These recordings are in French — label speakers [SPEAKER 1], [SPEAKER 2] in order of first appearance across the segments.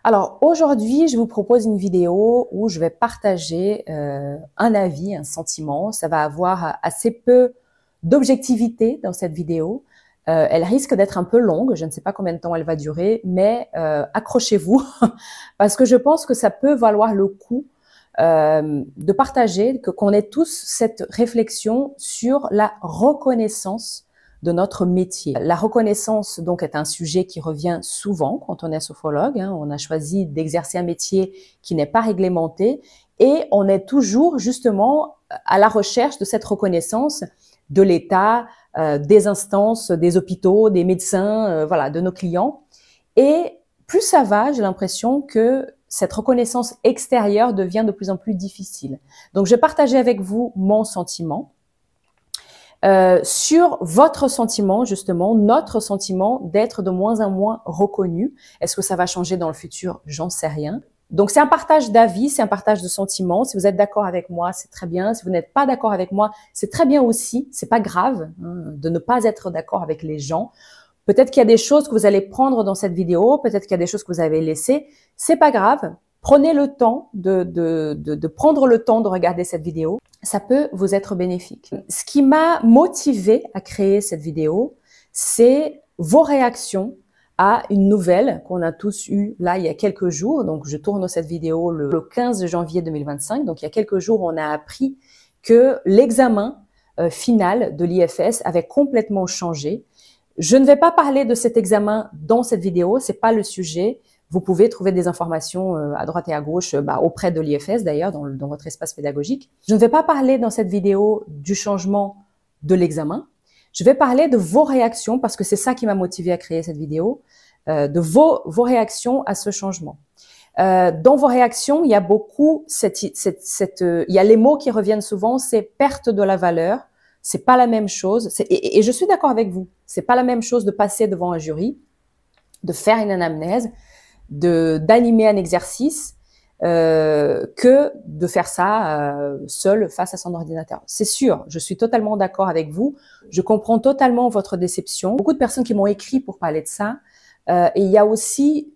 [SPEAKER 1] Alors aujourd'hui, je vous propose une vidéo où je vais partager un avis, un sentiment. Ça va avoir assez peu d'objectivité dans cette vidéo. Elle risque d'être un peu longue, je ne sais pas combien de temps elle va durer, mais accrochez-vous parce que je pense que ça peut valoir le coup de partager, qu'on ait tous cette réflexion sur la reconnaissance de notre métier. La reconnaissance, donc, est un sujet qui revient souvent quand on est sophrologue. On a choisi d'exercer un métier qui n'est pas réglementé et on est toujours, justement, à la recherche de cette reconnaissance de l'État, des instances, des hôpitaux, des médecins, voilà, de nos clients. Et plus ça va, j'ai l'impression que cette reconnaissance extérieure devient de plus en plus difficile. Donc, je vais partager avec vous mon sentiment. Sur votre sentiment, justement, notre sentiment d'être de moins en moins reconnu. Est-ce que ça va changer dans le futur? J'en sais rien. Donc, c'est un partage d'avis, c'est un partage de sentiments. Si vous êtes d'accord avec moi, c'est très bien. Si vous n'êtes pas d'accord avec moi, c'est très bien aussi. C'est pas grave de ne pas être d'accord avec les gens. Peut-être qu'il y a des choses que vous allez prendre dans cette vidéo, peut-être qu'il y a des choses que vous avez laissées. C'est pas grave. Prenez le temps de prendre le temps de regarder cette vidéo. Ça peut vous être bénéfique. Ce qui m'a motivé à créer cette vidéo, c'est vos réactions à une nouvelle qu'on a tous eue là il y a quelques jours. Donc, je tourne cette vidéo le 15 janvier 2025. Donc, il y a quelques jours, on a appris que l'examen final de l'IFS avait complètement changé. Je ne vais pas parler de cet examen dans cette vidéo, c'est pas le sujet. Vous pouvez trouver des informations à droite et à gauche, auprès de l'IFS d'ailleurs, dans votre espace pédagogique. Je ne vais pas parler dans cette vidéo du changement de l'examen. Je vais parler de vos réactions, parce que c'est ça qui m'a motivé à créer cette vidéo, de vos réactions à ce changement. Dans vos réactions, il y a beaucoup, il y a les mots qui reviennent souvent, c'est perte de la valeur. C'est pas la même chose. Et je suis d'accord avec vous. C'est pas la même chose de passer devant un jury, de faire une anamnèse, d'animer un exercice, que de faire ça seul face à son ordinateur. C'est sûr, je suis totalement d'accord avec vous. Je comprends totalement votre déception. Beaucoup de personnes qui m'ont écrit pour parler de ça. Et il y a aussi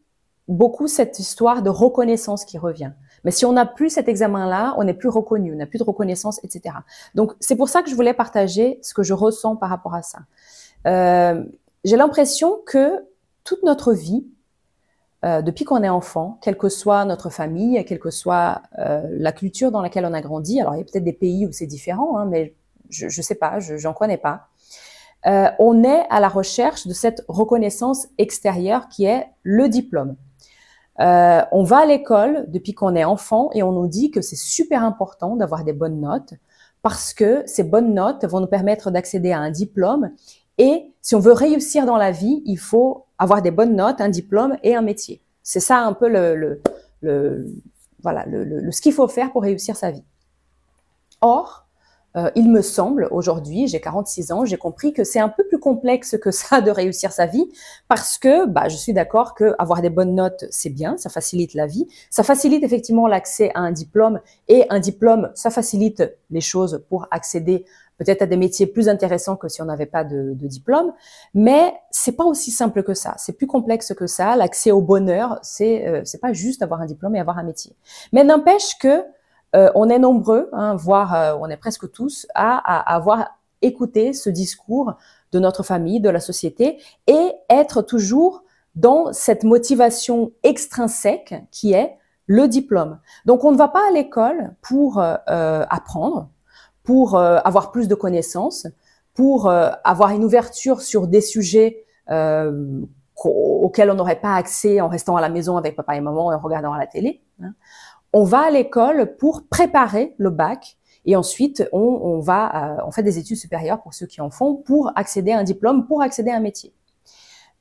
[SPEAKER 1] beaucoup cette histoire de reconnaissance qui revient. Mais si on n'a plus cet examen-là, on n'est plus reconnu, on n'a plus de reconnaissance, etc. Donc, c'est pour ça que je voulais partager ce que je ressens par rapport à ça. J'ai l'impression que toute notre vie, depuis qu'on est enfant, quelle que soit notre famille, quelle que soit la culture dans laquelle on a grandi, alors il y a peut-être des pays où c'est différent, mais je sais pas, j'en connais pas. On est à la recherche de cette reconnaissance extérieure qui est le diplôme. On va à l'école depuis qu'on est enfant et on nous dit que c'est super important d'avoir des bonnes notes parce que ces bonnes notes vont nous permettre d'accéder à un diplôme. Et si on veut réussir dans la vie, il faut avoir des bonnes notes, un diplôme et un métier. C'est ça un peu ce qu'il faut faire pour réussir sa vie. Or, il me semble, aujourd'hui, j'ai 46 ans, j'ai compris que c'est un peu plus complexe que ça de réussir sa vie parce que je suis d'accord que avoir des bonnes notes, c'est bien, ça facilite la vie. Ça facilite effectivement l'accès à un diplôme et un diplôme, ça facilite les choses pour accéder peut-être à des métiers plus intéressants que si on n'avait pas de diplôme. Mais c'est pas aussi simple que ça. C'est plus complexe que ça. L'accès au bonheur, c'est pas juste avoir un diplôme et avoir un métier. Mais n'empêche que on est nombreux, voire on est presque tous, à avoir écouté ce discours de notre famille, de la société, et être toujours dans cette motivation extrinsèque qui est le diplôme. Donc, on ne va pas à l'école pour apprendre, pour avoir plus de connaissances, pour avoir une ouverture sur des sujets auxquels on n'aurait pas accès en restant à la maison avec papa et maman et en regardant à la télé. On va à l'école pour préparer le bac et ensuite on fait des études supérieures pour ceux qui en font pour accéder à un diplôme, pour accéder à un métier.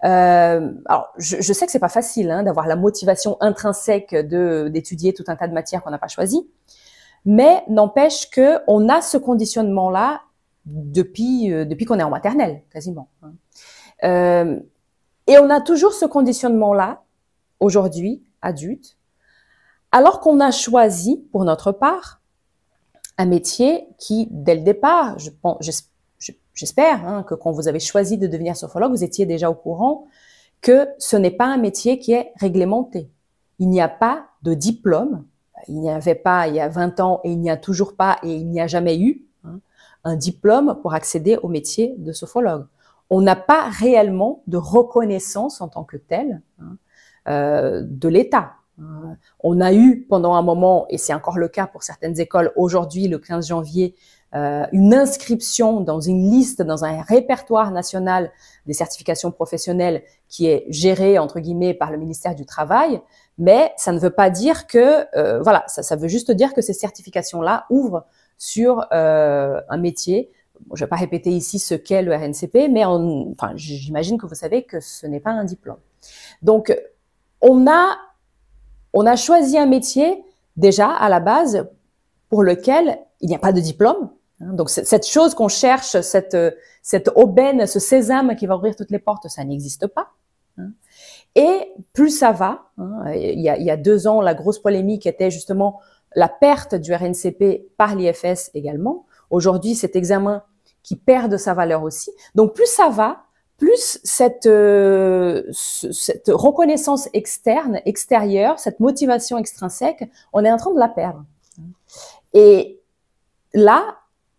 [SPEAKER 1] Alors, je sais que c'est pas facile d'avoir la motivation intrinsèque d'étudier tout un tas de matières qu'on n'a pas choisies, mais n'empêche que on a ce conditionnement-là depuis qu'on est en maternelle, quasiment. Et on a toujours ce conditionnement-là aujourd'hui, adulte, alors qu'on a choisi, pour notre part, un métier qui, dès le départ, j'espère que quand vous avez choisi de devenir sophrologue, vous étiez déjà au courant que ce n'est pas un métier qui est réglementé. il n'y a pas de diplôme. Il n'y avait pas il y a 20 ans et il n'y a toujours pas et il n'y a jamais eu un diplôme pour accéder au métier de sophrologue. On n'a pas réellement de reconnaissance en tant que tel de l'État. On a eu pendant un moment, et c'est encore le cas pour certaines écoles aujourd'hui, le 15 janvier, une inscription dans une liste, dans un répertoire national des certifications professionnelles qui est géré, entre guillemets, par le ministère du Travail, mais ça ne veut pas dire que, voilà, ça veut juste dire que ces certifications-là ouvrent sur un métier. Je ne vais pas répéter ici ce qu'est le RNCP, mais enfin, j'imagine que vous savez que ce n'est pas un diplôme. Donc, on a choisi un métier déjà à la base pour lequel il n'y a pas de diplôme. Donc, cette chose qu'on cherche, cette aubaine, ce sésame qui va ouvrir toutes les portes, ça n'existe pas. Et plus ça va, il y a 2 ans, la grosse polémique était justement la perte du RNCP par l'IFS également. Aujourd'hui, cet examen qui perd de sa valeur aussi. Donc, plus ça va, plus cette reconnaissance externe, extérieure, cette motivation extrinsèque, on est en train de la perdre. Et là,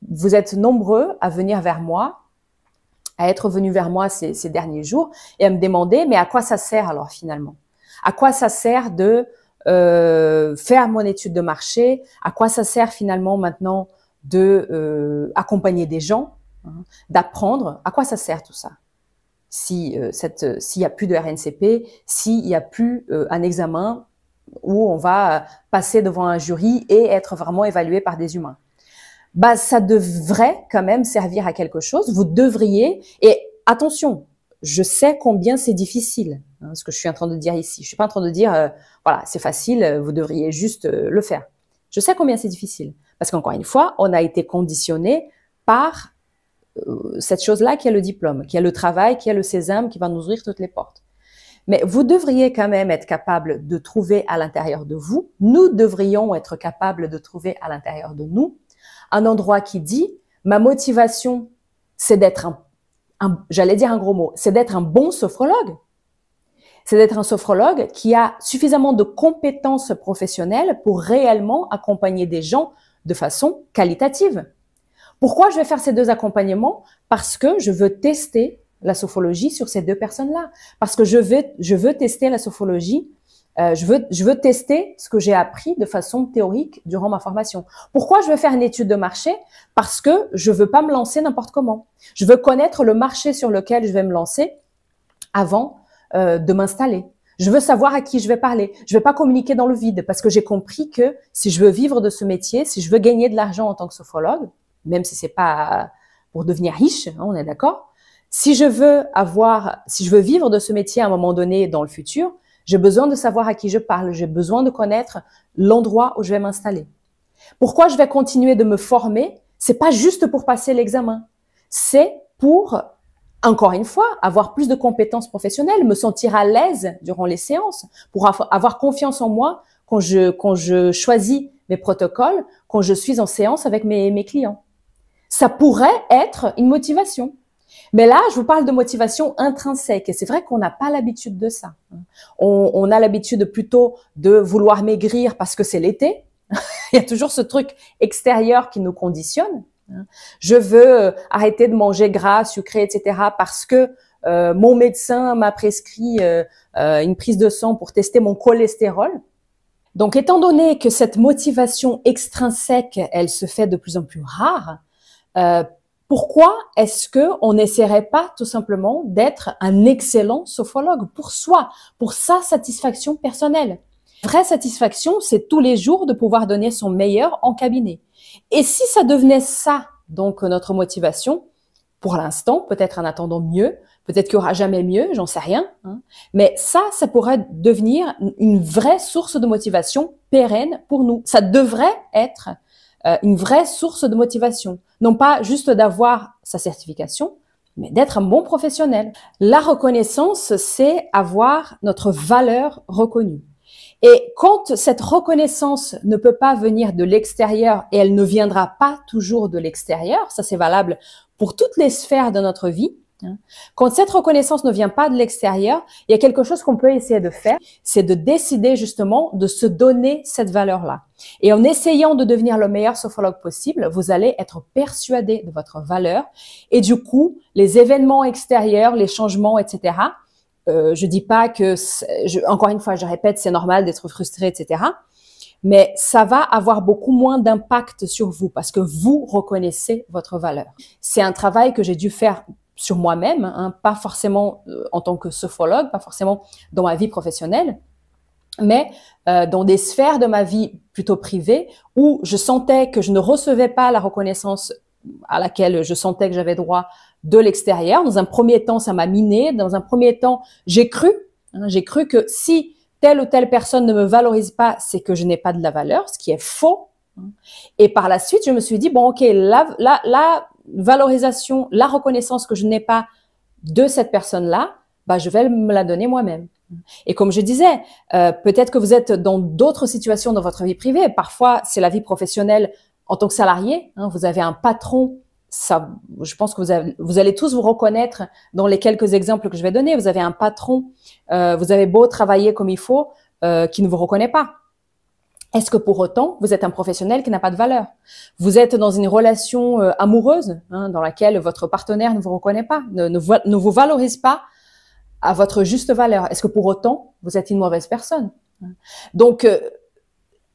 [SPEAKER 1] vous êtes nombreux à venir vers moi, à être venus vers moi ces derniers jours et à me demander, mais à quoi ça sert alors finalement? À quoi ça sert de faire mon étude de marché? À quoi ça sert finalement maintenant de accompagner des gens, d'apprendre? À quoi ça sert tout ça? S'il y a plus de RNCP, s'il y a plus un examen où on va passer devant un jury et être vraiment évalué par des humains. Bah, ça devrait quand même servir à quelque chose. Vous devriez, et attention, je sais combien c'est difficile, ce que je suis en train de dire ici. Je suis pas en train de dire, voilà, c'est facile, vous devriez juste le faire. Je sais combien c'est difficile. Parce qu'encore une fois, on a été conditionné par cette chose-là qui est le diplôme, qui est le travail, qui est le sésame, qui va nous ouvrir toutes les portes. Mais vous devriez quand même être capable de trouver à l'intérieur de vous, nous devrions être capables de trouver à l'intérieur de nous, un endroit qui dit, ma motivation, c'est d'être j'allais dire un gros mot, c'est d'être un bon sophrologue. C'est d'être un sophrologue qui a suffisamment de compétences professionnelles pour réellement accompagner des gens de façon qualitative. Pourquoi je vais faire ces 2 accompagnements? Parce que je veux tester la sophrologie sur ces 2 personnes-là. Parce que je veux tester la sophrologie. Je veux tester ce que j'ai appris de façon théorique durant ma formation. Pourquoi je veux faire une étude de marché? Parce que je veux pas me lancer n'importe comment. Je veux connaître le marché sur lequel je vais me lancer avant de m'installer. Je veux savoir à qui je vais parler. Je vais pas communiquer dans le vide parce que j'ai compris que si je veux vivre de ce métier, si je veux gagner de l'argent en tant que sophrologue, même si c'est pas pour devenir riche, on est d'accord. Si je veux vivre de ce métier à un moment donné dans le futur, j'ai besoin de savoir à qui je parle. J'ai besoin de connaître l'endroit où je vais m'installer. Pourquoi je vais continuer de me former? C'est pas juste pour passer l'examen. C'est pour, encore une fois, avoir plus de compétences professionnelles, me sentir à l'aise durant les séances, pour avoir confiance en moi quand je choisis mes protocoles, quand je suis en séance avec mes clients. Ça pourrait être une motivation. Mais là, je vous parle de motivation intrinsèque et c'est vrai qu'on n'a pas l'habitude de ça. On a l'habitude plutôt de vouloir maigrir parce que c'est l'été. Il y a toujours ce truc extérieur qui nous conditionne. Je veux arrêter de manger gras, sucré, etc. parce que mon médecin m'a prescrit une prise de sang pour tester mon cholestérol. Donc, étant donné que cette motivation extrinsèque, elle se fait de plus en plus rare, pourquoi est-ce que on n'essaierait pas tout simplement d'être un excellent sophrologue pour soi, pour sa satisfaction personnelle? Vraie satisfaction, c'est tous les jours de pouvoir donner son meilleur en cabinet. Et si ça devenait ça, donc notre motivation, pour l'instant, peut-être en attendant mieux, peut-être qu'il n'y aura jamais mieux, j'en sais rien, mais ça pourrait devenir une vraie source de motivation pérenne pour nous. Ça devrait être une vraie source de motivation. Non pas juste d'avoir sa certification, mais d'être un bon professionnel. La reconnaissance, c'est avoir notre valeur reconnue. Et quand cette reconnaissance ne peut pas venir de l'extérieur, et elle ne viendra pas toujours de l'extérieur, ça c'est valable pour toutes les sphères de notre vie, Quand cette reconnaissance ne vient pas de l'extérieur, il y a quelque chose qu'on peut essayer de faire, c'est de décider justement de se donner cette valeur-là. Et en essayant de devenir le meilleur sophrologue possible, vous allez être persuadé de votre valeur. Et du coup, les événements extérieurs, les changements, etc., je dis pas que, encore une fois, je répète, c'est normal d'être frustré, etc., mais ça va avoir beaucoup moins d'impact sur vous parce que vous reconnaissez votre valeur. C'est un travail que j'ai dû faire sur moi-même, pas forcément en tant que sophrologue, pas forcément dans ma vie professionnelle, mais dans des sphères de ma vie plutôt privée où je sentais que je ne recevais pas la reconnaissance à laquelle je sentais que j'avais droit de l'extérieur. Dans un premier temps, ça m'a miné. Dans un premier temps, j'ai cru que si telle ou telle personne ne me valorise pas, c'est que je n'ai pas de la valeur, ce qui est faux. Et par la suite, je me suis dit, bon, ok, la valorisation, la reconnaissance que je n'ai pas de cette personne-là, bah, je vais me la donner moi-même. Et comme je disais, peut-être que vous êtes dans d'autres situations dans votre vie privée. Parfois, c'est la vie professionnelle en tant que salarié. Vous avez un patron. Ça, je pense que vous allez tous vous reconnaître dans les quelques exemples que je vais donner. Vous avez un patron, vous avez beau travailler comme il faut, qui ne vous reconnaît pas. Est-ce que pour autant, vous êtes un professionnel qui n'a pas de valeur? Vous êtes dans une relation amoureuse dans laquelle votre partenaire ne vous reconnaît pas, ne vous valorise pas à votre juste valeur. Est-ce que pour autant, vous êtes une mauvaise personne? Donc,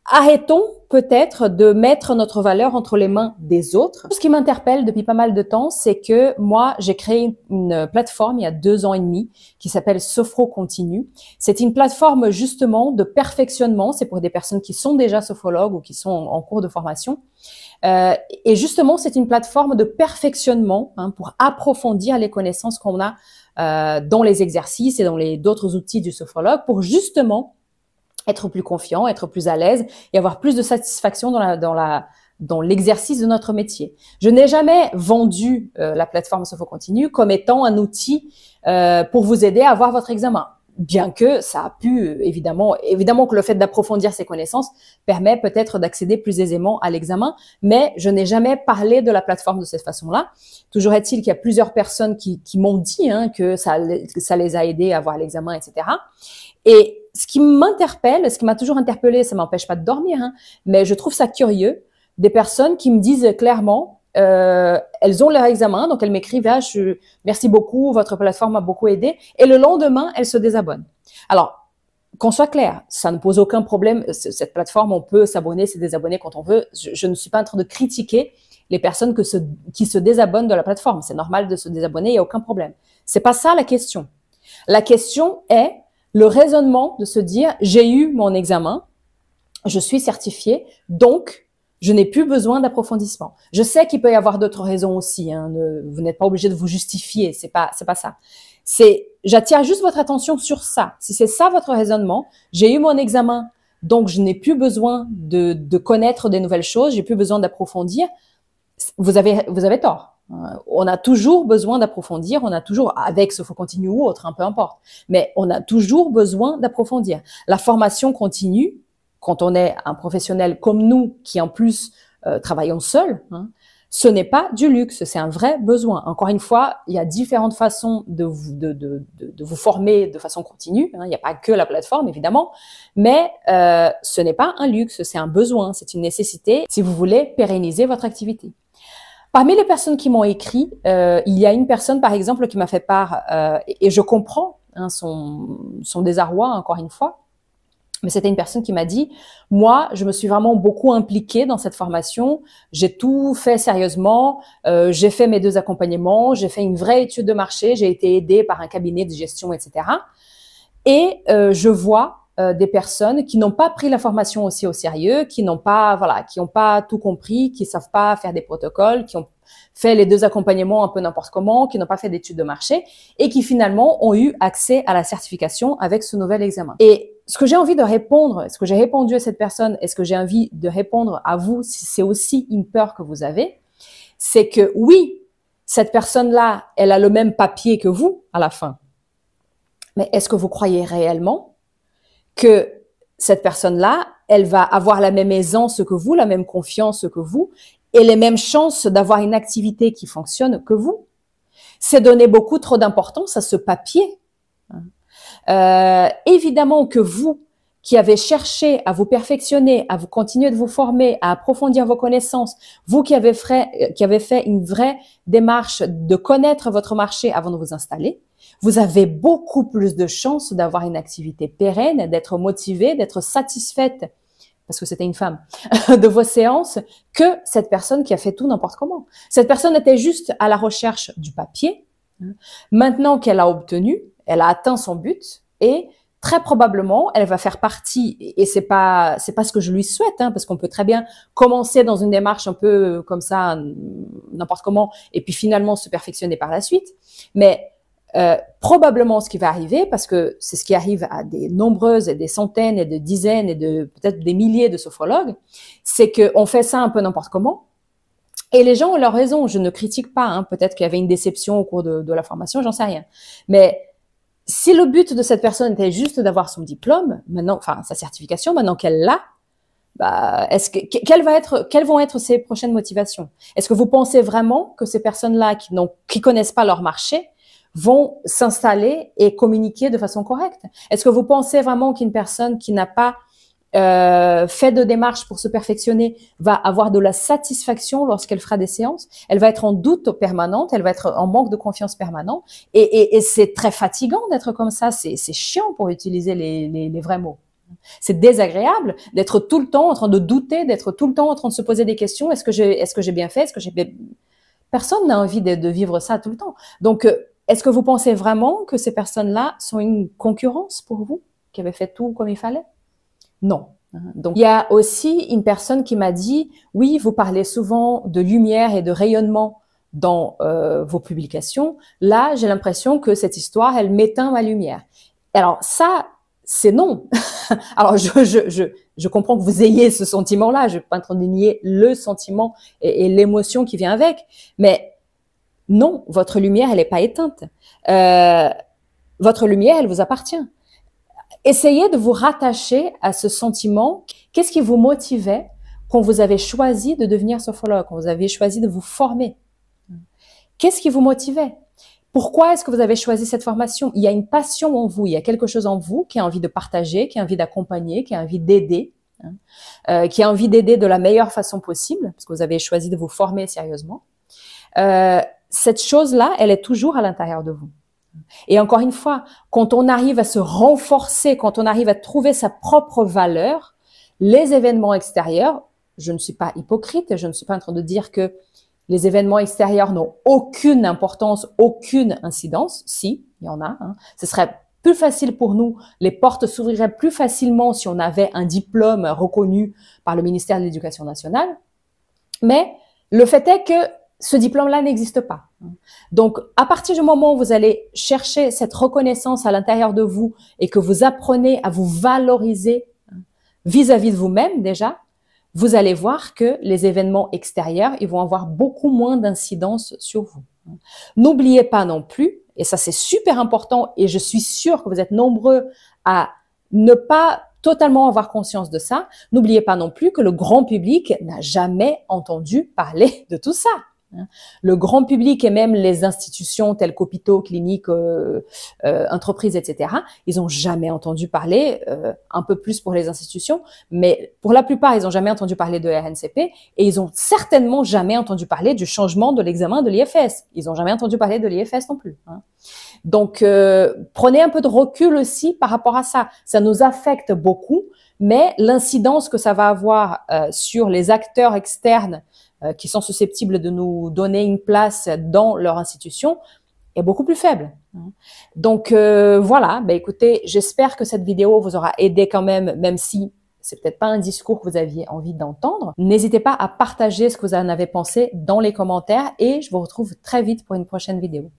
[SPEAKER 1] arrêtons peut-être de mettre notre valeur entre les mains des autres. Ce qui m'interpelle depuis pas mal de temps, c'est que moi, j'ai créé une plateforme il y a 2 ans et demi qui s'appelle Sophro Continue. C'est une plateforme justement de perfectionnement. C'est pour des personnes qui sont déjà sophrologues ou qui sont en cours de formation. Et justement, c'est une plateforme de perfectionnement pour approfondir les connaissances qu'on a dans les exercices et dans les d'autres outils du sophrologue pour justement être plus confiant, être plus à l'aise et avoir plus de satisfaction dans l'exercice de notre métier. Je n'ai jamais vendu la plateforme Sophro Continue comme étant un outil pour vous aider à avoir votre examen. Bien que ça a pu, évidemment que le fait d'approfondir ses connaissances permet peut-être d'accéder plus aisément à l'examen, mais je n'ai jamais parlé de la plateforme de cette façon-là. Toujours est-il qu'il y a plusieurs personnes qui m'ont dit que ça les a aidés à avoir l'examen, etc. Et ce qui m'interpelle, ce qui m'a toujours interpellé, ça m'empêche pas de dormir, mais je trouve ça curieux, des personnes qui me disent clairement, elles ont leur examen, donc elles m'écrivent, merci beaucoup, votre plateforme m'a beaucoup aidé, et le lendemain, elles se désabonnent. Alors, qu'on soit clair, ça ne pose aucun problème, cette plateforme, on peut s'abonner, se désabonner quand on veut, je ne suis pas en train de critiquer les personnes qui se désabonnent de la plateforme, c'est normal de se désabonner, il n'y a aucun problème. C'est pas ça la question. La question est le raisonnement de se dire, j'ai eu mon examen, je suis certifié, donc je n'ai plus besoin d'approfondissement. Je sais qu'il peut y avoir d'autres raisons aussi. Vous n'êtes pas obligé de vous justifier. C'est pas ça. J'attire juste votre attention sur ça. Si c'est ça votre raisonnement, j'ai eu mon examen, donc je n'ai plus besoin de connaître des nouvelles choses. J'ai plus besoin d'approfondir. Vous avez tort. On a toujours besoin d'approfondir. On a toujours, avec Sophro Continue ou autre, peu importe. Mais on a toujours besoin d'approfondir. La formation continue. Quand on est un professionnel comme nous, qui en plus travaillons seuls, ce n'est pas du luxe, c'est un vrai besoin. Encore une fois, il y a différentes façons de vous former de façon continue. Il n'y a pas que la plateforme, évidemment, mais ce n'est pas un luxe, c'est un besoin, c'est une nécessité si vous voulez pérenniser votre activité. Parmi les personnes qui m'ont écrit, il y a une personne, par exemple, qui m'a fait part, et je comprends son désarroi, encore une fois, mais c'était une personne qui m'a dit, moi, je me suis vraiment beaucoup impliquée dans cette formation, j'ai tout fait sérieusement, j'ai fait mes 2 accompagnements, j'ai fait une vraie étude de marché, j'ai été aidée par un cabinet de gestion, etc. Et je vois des personnes qui n'ont pas pris la formation aussi au sérieux, qui n'ont pas tout compris, qui savent pas faire des protocoles, qui ont fait les 2 accompagnements un peu n'importe comment, qui n'ont pas fait d'études de marché et qui finalement ont eu accès à la certification avec ce nouvel examen. Et ce que j'ai envie de répondre, ce que j'ai répondu à cette personne et ce que j'ai envie de répondre à vous, si c'est aussi une peur que vous avez, c'est que oui, cette personne-là, elle a le même papier que vous à la fin. Mais est-ce que vous croyez réellement que cette personne-là, elle va avoir la même aisance que vous, la même confiance que vous et les mêmes chances d'avoir une activité qui fonctionne que vous? C'est donner beaucoup trop d'importance à ce papier. Évidemment que vous, qui avez cherché à vous perfectionner, à vous continuer de vous former, à approfondir vos connaissances, vous qui avez fait une vraie démarche de connaître votre marché avant de vous installer, vous avez beaucoup plus de chances d'avoir une activité pérenne, d'être motivé, d'être satisfaite, parce que c'était une femme, de vos séances, que cette personne qui a fait tout n'importe comment. Cette personne était juste à la recherche du papier. Maintenant qu'elle a obtenu, elle a atteint son but et très probablement, elle va faire partie, et c'est pas ce que je lui souhaite, parce qu'on peut très bien commencer dans une démarche un peu comme ça, n'importe comment, et puis finalement se perfectionner par la suite. Mais probablement ce qui va arriver, parce que c'est ce qui arrive à des nombreuses et des centaines et des dizaines et de peut-être des milliers de sophrologues, c'est qu'on fait ça un peu n'importe comment. Et les gens ont leur raison, je ne critique pas, peut-être qu'il y avait une déception au cours de la formation, j'en sais rien. Mais si le but de cette personne était juste d'avoir son diplôme, maintenant, enfin sa certification, maintenant qu'elle l'a, bah, quelles vont être ses prochaines motivations? Est-ce que vous pensez vraiment que ces personnes-là qui connaissent pas leur marché vont s'installer et communiquer de façon correcte? Est-ce que vous pensez vraiment qu'une personne qui n'a pas fait de démarches pour se perfectionner va avoir de la satisfaction lorsqu'elle fera des séances? Elle va être en doute permanente, elle va être en manque de confiance permanent, et c'est très fatigant d'être comme ça. C'est chiant, pour utiliser les vrais mots. C'est désagréable d'être tout le temps en train de douter, d'être tout le temps en train de se poser des questions. Est-ce que j'ai bien fait? Personne n'a envie de vivre ça tout le temps. Donc, est-ce que vous pensez vraiment que ces personnes-là sont une concurrence pour vous, qui avaient fait tout comme il fallait? Non. Donc, il y a aussi une personne qui m'a dit, oui, vous parlez souvent de lumière et de rayonnement dans vos publications. Là, j'ai l'impression que cette histoire, elle m'éteint ma lumière. Alors ça, c'est non. Alors, je comprends que vous ayez ce sentiment-là. Je ne suis pas en train de nier le sentiment et l'émotion qui vient avec. Mais non, votre lumière, elle n'est pas éteinte. Votre lumière, elle vous appartient. Essayez de vous rattacher à ce sentiment. Qu'est-ce qui vous motivait quand vous avez choisi de devenir sophrologue, quand vous avez choisi de vous former? Qu'est-ce qui vous motivait? Pourquoi est-ce que vous avez choisi cette formation? Il y a une passion en vous, il y a quelque chose en vous qui a envie de partager, qui a envie d'accompagner, qui a envie d'aider, qui a envie d'aider de la meilleure façon possible, parce que vous avez choisi de vous former sérieusement. Cette chose-là, elle est toujours à l'intérieur de vous. Et encore une fois, quand on arrive à se renforcer, quand on arrive à trouver sa propre valeur, les événements extérieurs, je ne suis pas hypocrite, je ne suis pas en train de dire que les événements extérieurs n'ont aucune importance, aucune incidence. Si, il y en a. Ce serait plus facile pour nous, les portes s'ouvriraient plus facilement si on avait un diplôme reconnu par le ministère de l'Éducation nationale. Mais le fait est que ce diplôme-là n'existe pas. Donc, à partir du moment où vous allez chercher cette reconnaissance à l'intérieur de vous et que vous apprenez à vous valoriser vis-à-vis de vous-même déjà, vous allez voir que les événements extérieurs, ils vont avoir beaucoup moins d'incidence sur vous. N'oubliez pas non plus, et ça c'est super important, et je suis sûre que vous êtes nombreux à ne pas totalement avoir conscience de ça, n'oubliez pas non plus que le grand public n'a jamais entendu parler de tout ça. Le grand public et même les institutions telles qu'hôpitaux, cliniques, entreprises, etc., ils n'ont jamais entendu parler, un peu plus pour les institutions, mais pour la plupart, ils n'ont jamais entendu parler de RNCP et ils ont certainement jamais entendu parler du changement de l'examen de l'IFS. Ils n'ont jamais entendu parler de l'IFS non plus. Donc, prenez un peu de recul aussi par rapport à ça. Ça nous affecte beaucoup, mais l'incidence que ça va avoir sur les acteurs externes qui sont susceptibles de nous donner une place dans leur institution est beaucoup plus faible. Donc voilà, écoutez, j'espère que cette vidéo vous aura aidé quand même si c'est peut-être pas un discours que vous aviez envie d'entendre. N'hésitez pas à partager ce que vous en avez pensé dans les commentaires et je vous retrouve très vite pour une prochaine vidéo.